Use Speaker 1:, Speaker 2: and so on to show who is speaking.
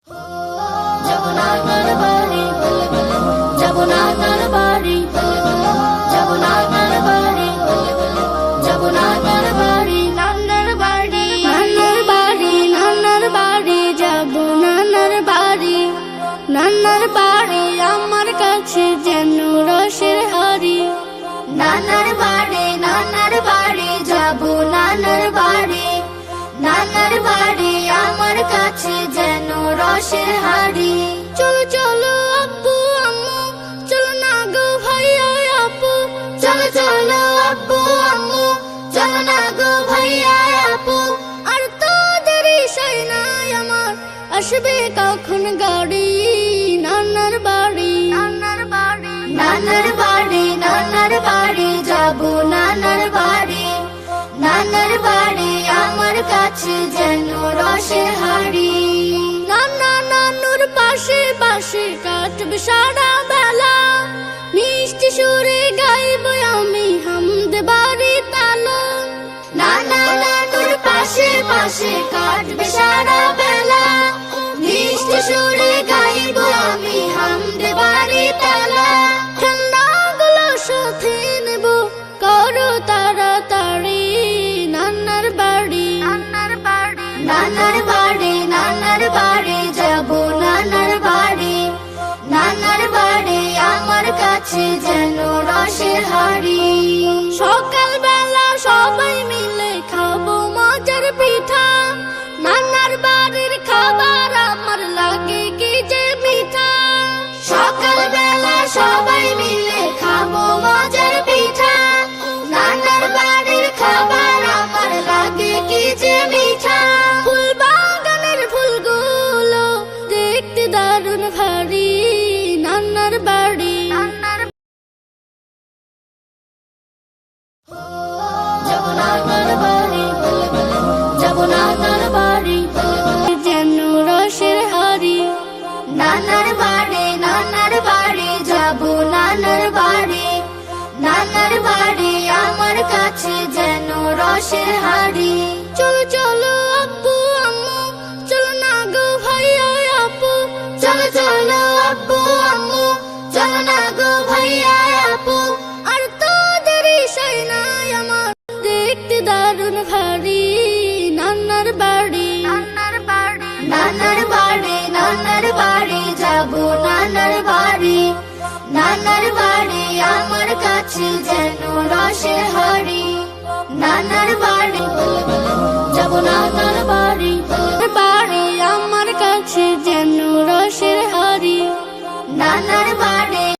Speaker 1: যাব নানার বাড়ি, যাব নানার বাড়ি, যাব নানার বাড়ি, যাব নানার বাড়ি, নানার বাড়ি, নানার বাড়ি, নানার বাড়ি, যাব নানার বাড়ি, নানার বাড়ি আমার কাছে যেন রসের হাড়ি। নানার বাড়ি, নানার বাড়ি, যাব নানার বাড়ি, নানার বাড়ি আমার কাছে যেন রসের হাড়ি। চলো চলো আব্বু আম্মু, চলো না গো ভাইয়া আপু, চলো চলো আব্বু আম্মু, চলো না গো ভাইয়া আপু। আর তোদের ইশাই নাই আমার, আসবে কখন গাড়ি। নানার বাড়ি, নানার বাড়ি, নানার বাড়ি, নানার বাড়ি, যাব নানার বাড়ি, নানার বাড়ি আমার কাছে যেন রসের হাড়ি। নানা নানুর পাশে পাশে কাটবে সারা বেলা, মিষ্টি সুরে গাইব আমি হামদ বাড়ি তালা। নানা নানুর পাশে পাশে কাটবে সারা বেলা, মিষ্টি সুরে গাইব আমি হামদ বাড়ি তালা। ঠান্ডাগুলো সাথে নেব, করো তাড়াতাড়ি। নানার বাড়ি, নানার বাড়ি, নানার বাড়ি, নানার বাড়ি, যাব নানার বাড়ি, নানার বাড়ি আমার কাছে যেন রসের হাড়ি। সকালবেলা সবাই মিলে খাবো মজার পিঠা, নানার বাড়ির খাবার আমার লাগে কি যে মিঠা। সকালবেলা সবাই মিলে খাবো মজার পিঠা, নানার বাড়ির খাবার আমার লাগে কি যে মিঠা। ফুল বাগানের ফুলগুলো দেখতে দারুণ ভারী। নানার বাড়ি, যাব নানার বাড়ি, যাব নানার বাড়ি, যেন রসের হাড়ি। নানার বাড়ি, নানার বাড়ি, যাব নানার বাড়ি, নানার বাড়ি আমার কাছে যেন রসের হাড়ি। চলো চলো আব্বু আম্মু, চলো না গো ভাইয়া আপু, চলো চলো আব্বু আম্মু, চলো না গো ভাইয়া আপু। আর তোদের ইশাই নাই আমার, দেখতে দারুণ ভারী। নানার বাড়ি, নানার বাড়ি, নানার বাড়ি, নানার বাড়ি, যাব নানার বাড়ি, নানার বাড়ি আমার কাছে যেন রসের হাড়ি। নানার বাড়ি।